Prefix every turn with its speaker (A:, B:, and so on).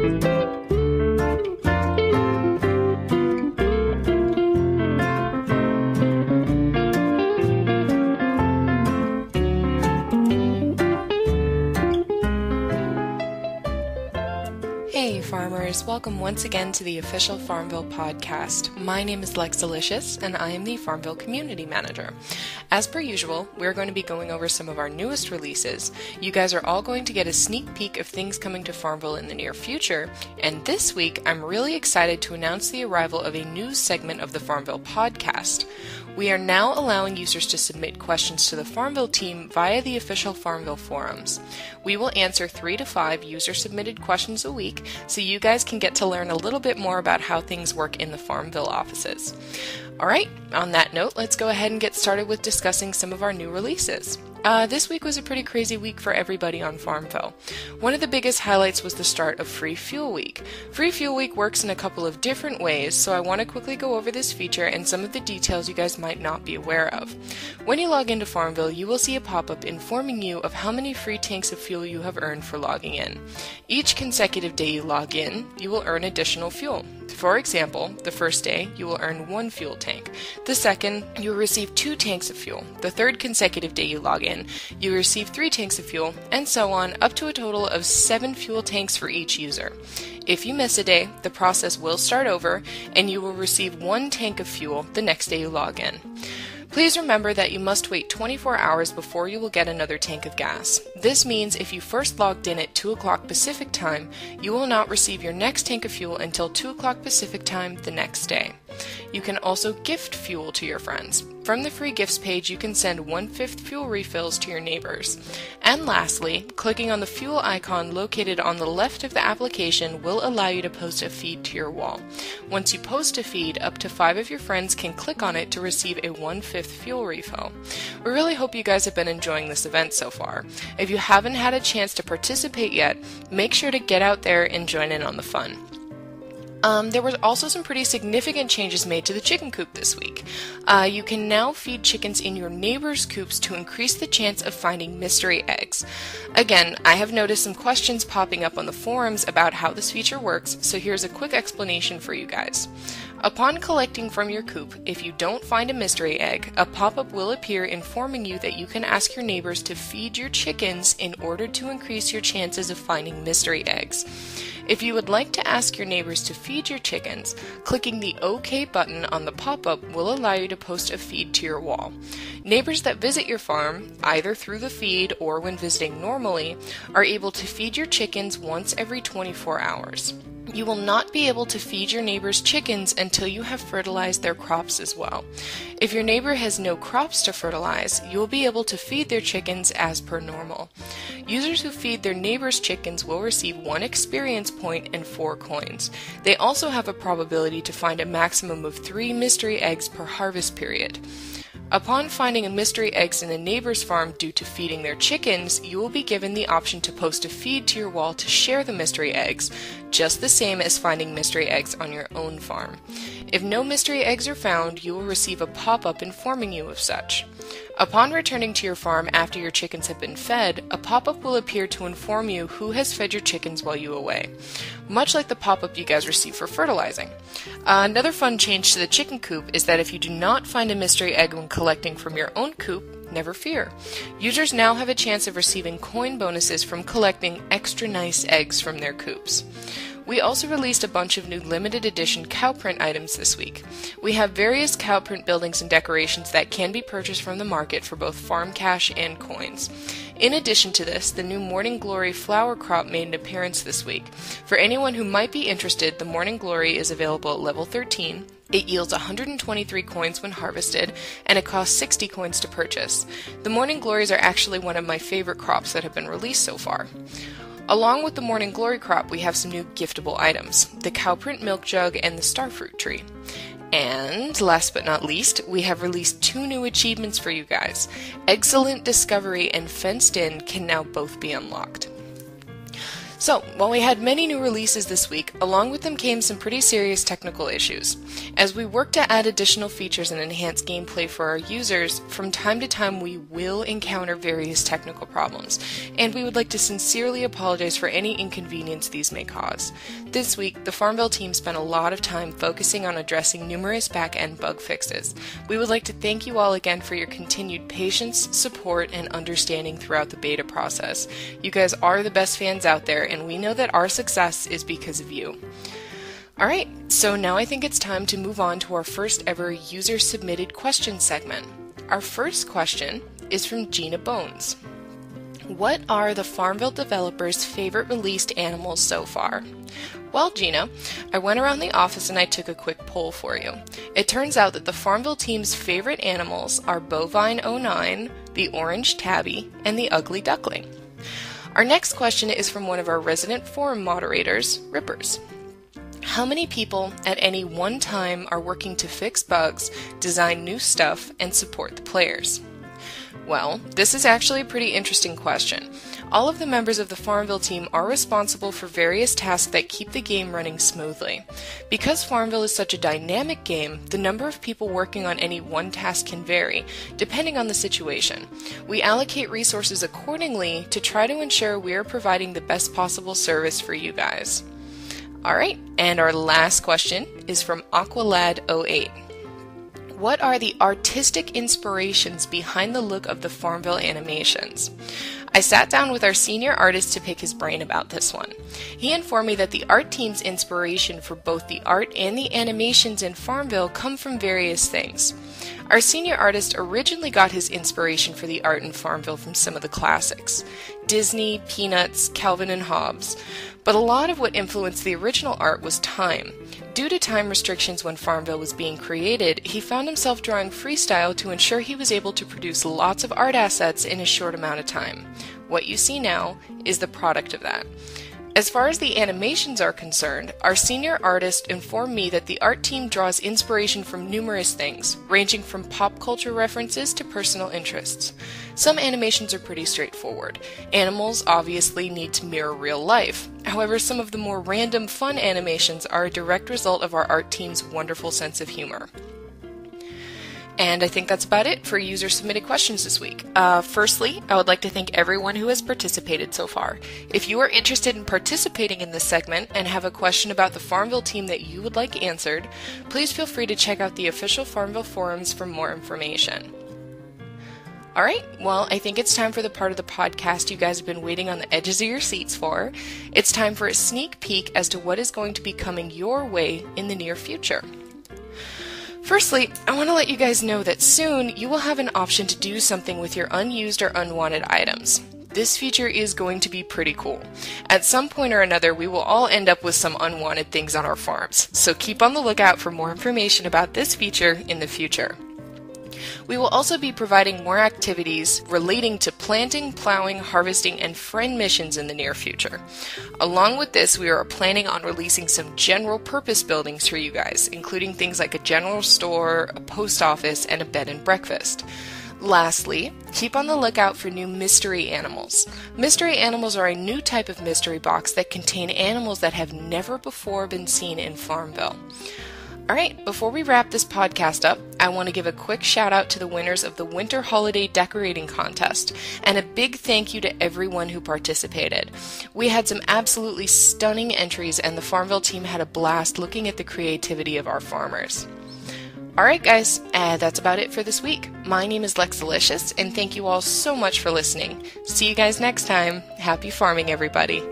A: Hey farmers, welcome once again to the official Farmville podcast. My name is Lex Delicious and I am the Farmville Community Manager. As per usual, we're going to be going over some of our newest releases. You guys are all going to get a sneak peek of things coming to Farmville in the near future, and this week I'm really excited to announce the arrival of a new segment of the Farmville podcast. We are now allowing users to submit questions to the Farmville team via the official Farmville forums. We will answer 3 to 5 user-submitted questions a week, so you guys can get to learn a little bit more about how things work in the Farmville offices. Alright, on that note, let's go ahead and get started with discussing some of our new releases. This week was a pretty crazy week for everybody on Farmville. One of the biggest highlights was the start of Free Fuel Week. Free Fuel Week works in a couple of different ways, so I want to quickly go over this feature and some of the details you guys might not be aware of. When you log into Farmville, you will see a pop-up informing you of how many free tanks of fuel you have earned for logging in. Each consecutive day you log in, you will earn additional fuel. For example, the first day, you will earn 1 fuel tank. The second, you will receive 2 tanks of fuel. The third consecutive day you log in, you will receive 3 tanks of fuel, and so on, up to a total of 7 fuel tanks for each user. If you miss a day, the process will start over, and you will receive 1 tank of fuel the next day you log in. Please remember that you must wait 24 hours before you will get another tank of gas. This means if you first logged in at 2 o'clock Pacific time, you will not receive your next tank of fuel until 2 o'clock Pacific time the next day. You can also gift fuel to your friends. From the free gifts page, you can send 1/5 fuel refills to your neighbors. And lastly, clicking on the fuel icon located on the left of the application will allow you to post a feed to your wall. Once you post a feed, up to 5 of your friends can click on it to receive a 1/5 fuel refill. We really hope you guys have been enjoying this event so far. If you haven't had a chance to participate yet, make sure to get out there and join in on the fun. There were also some pretty significant changes made to the chicken coop this week. You can now feed chickens in your neighbors' coops to increase the chance of finding mystery eggs. Again, I have noticed some questions popping up on the forums about how this feature works, so here's a quick explanation for you guys. Upon collecting from your coop, if you don't find a mystery egg, a pop-up will appear informing you that you can ask your neighbors to feed your chickens in order to increase your chances of finding mystery eggs. If you would like to ask your neighbors to feed your chickens, clicking the OK button on the pop-up will allow you to post a feed to your wall. Neighbors that visit your farm, either through the feed or when visiting normally, are able to feed your chickens once every 24 hours. You will not be able to feed your neighbor's chickens until you have fertilized their crops as well. If your neighbor has no crops to fertilize, you will be able to feed their chickens as per normal. Users who feed their neighbor's chickens will receive 1 experience point and 4 coins. They also have a probability to find a maximum of 3 mystery eggs per harvest period. Upon finding a mystery eggs in a neighbor's farm due to feeding their chickens, you will be given the option to post a feed to your wall to share the mystery eggs, just the same as finding mystery eggs on your own farm. If no mystery eggs are found, you will receive a pop-up informing you of such. Upon returning to your farm after your chickens have been fed, a pop-up will appear to inform you who has fed your chickens while you were away, much like the pop-up you guys receive for fertilizing. Another fun change to the chicken coop is that if you do not find a mystery egg when collecting from your own coop, never fear. Users now have a chance of receiving coin bonuses from collecting extra nice eggs from their coops. We also released a bunch of new limited edition cow print items this week. We have various cow print buildings and decorations that can be purchased from the market for both farm cash and coins. In addition to this, the new Morning Glory flower crop made an appearance this week. For anyone who might be interested, the Morning Glory is available at level 13. It yields 123 coins when harvested, and it costs 60 coins to purchase. The Morning Glories are actually one of my favorite crops that have been released so far. Along with the Morning Glory crop, we have some new giftable items, the Cowprint Milk Jug and the Starfruit Tree. And last but not least, we have released 2 new achievements for you guys. Excellent Discovery and Fenced In can now both be unlocked. So, while we had many new releases this week, along with them came some pretty serious technical issues. As we work to add additional features and enhance gameplay for our users, from time to time we will encounter various technical problems, and we would like to sincerely apologize for any inconvenience these may cause. This week, the Farmville team spent a lot of time focusing on addressing numerous back-end bug fixes. We would like to thank you all again for your continued patience, support, and understanding throughout the beta process. You guys are the best fans out there, and we know that our success is because of you. Alright, so now I think it's time to move on to our first ever user-submitted question segment. Our first question is from Gina Bones. What are the Farmville developers' favorite released animals so far? Well, Gina, I went around the office and I took a quick poll for you. It turns out that the Farmville team's favorite animals are Bovine09, the Orange Tabby, and the Ugly Duckling. Our next question is from one of our resident forum moderators, Rippers. How many people at any one time are working to fix bugs, design new stuff, and support the players? Well, this is actually a pretty interesting question. All of the members of the Farmville team are responsible for various tasks that keep the game running smoothly. Because Farmville is such a dynamic game, the number of people working on any one task can vary, depending on the situation. We allocate resources accordingly to try to ensure we are providing the best possible service for you guys. Alright, and our last question is from Aqualad08. What are the artistic inspirations behind the look of the Farmville animations? I sat down with our senior artist to pick his brain about this one. He informed me that the art team's inspiration for both the art and the animations in Farmville come from various things. Our senior artist originally got his inspiration for the art in Farmville from some of the classics, Disney, Peanuts, Calvin and Hobbes, but a lot of what influenced the original art was time. Due to time restrictions when Farmville was being created, he found himself drawing freestyle to ensure he was able to produce lots of art assets in a short amount of time. What you see now is the product of that. As far as the animations are concerned, our senior artist informed me that the art team draws inspiration from numerous things, ranging from pop culture references to personal interests. Some animations are pretty straightforward. Animals obviously need to mirror real life. However, some of the more random, fun animations are a direct result of our art team's wonderful sense of humor. And I think that's about it for user-submitted questions this week. Firstly, I would like to thank everyone who has participated so far. If you are interested in participating in this segment and have a question about the Farmville team that you would like answered, please feel free to check out the official Farmville forums for more information. Alright, well, I think it's time for the part of the podcast you guys have been waiting on the edges of your seats for. It's time for a sneak peek as to what is going to be coming your way in the near future. Firstly, I want to let you guys know that soon you will have an option to do something with your unused or unwanted items. This feature is going to be pretty cool. At some point or another, we will all end up with some unwanted things on our farms, so keep on the lookout for more information about this feature in the future. We will also be providing more activities relating to planting, plowing, harvesting, and friend missions in the near future. Along with this, we are planning on releasing some general purpose buildings for you guys, including things like a general store, a post office, and a bed and breakfast. Lastly, keep on the lookout for new mystery animals. Mystery animals are a new type of mystery box that contain animals that have never before been seen in Farmville. Alright, before we wrap this podcast up, I want to give a quick shout out to the winners of the Winter Holiday Decorating Contest, and a big thank you to everyone who participated. We had some absolutely stunning entries, and the Farmville team had a blast looking at the creativity of our farmers. Alright guys, that's about it for this week. My name is Lexalicious, and thank you all so much for listening. See you guys next time. Happy farming, everybody.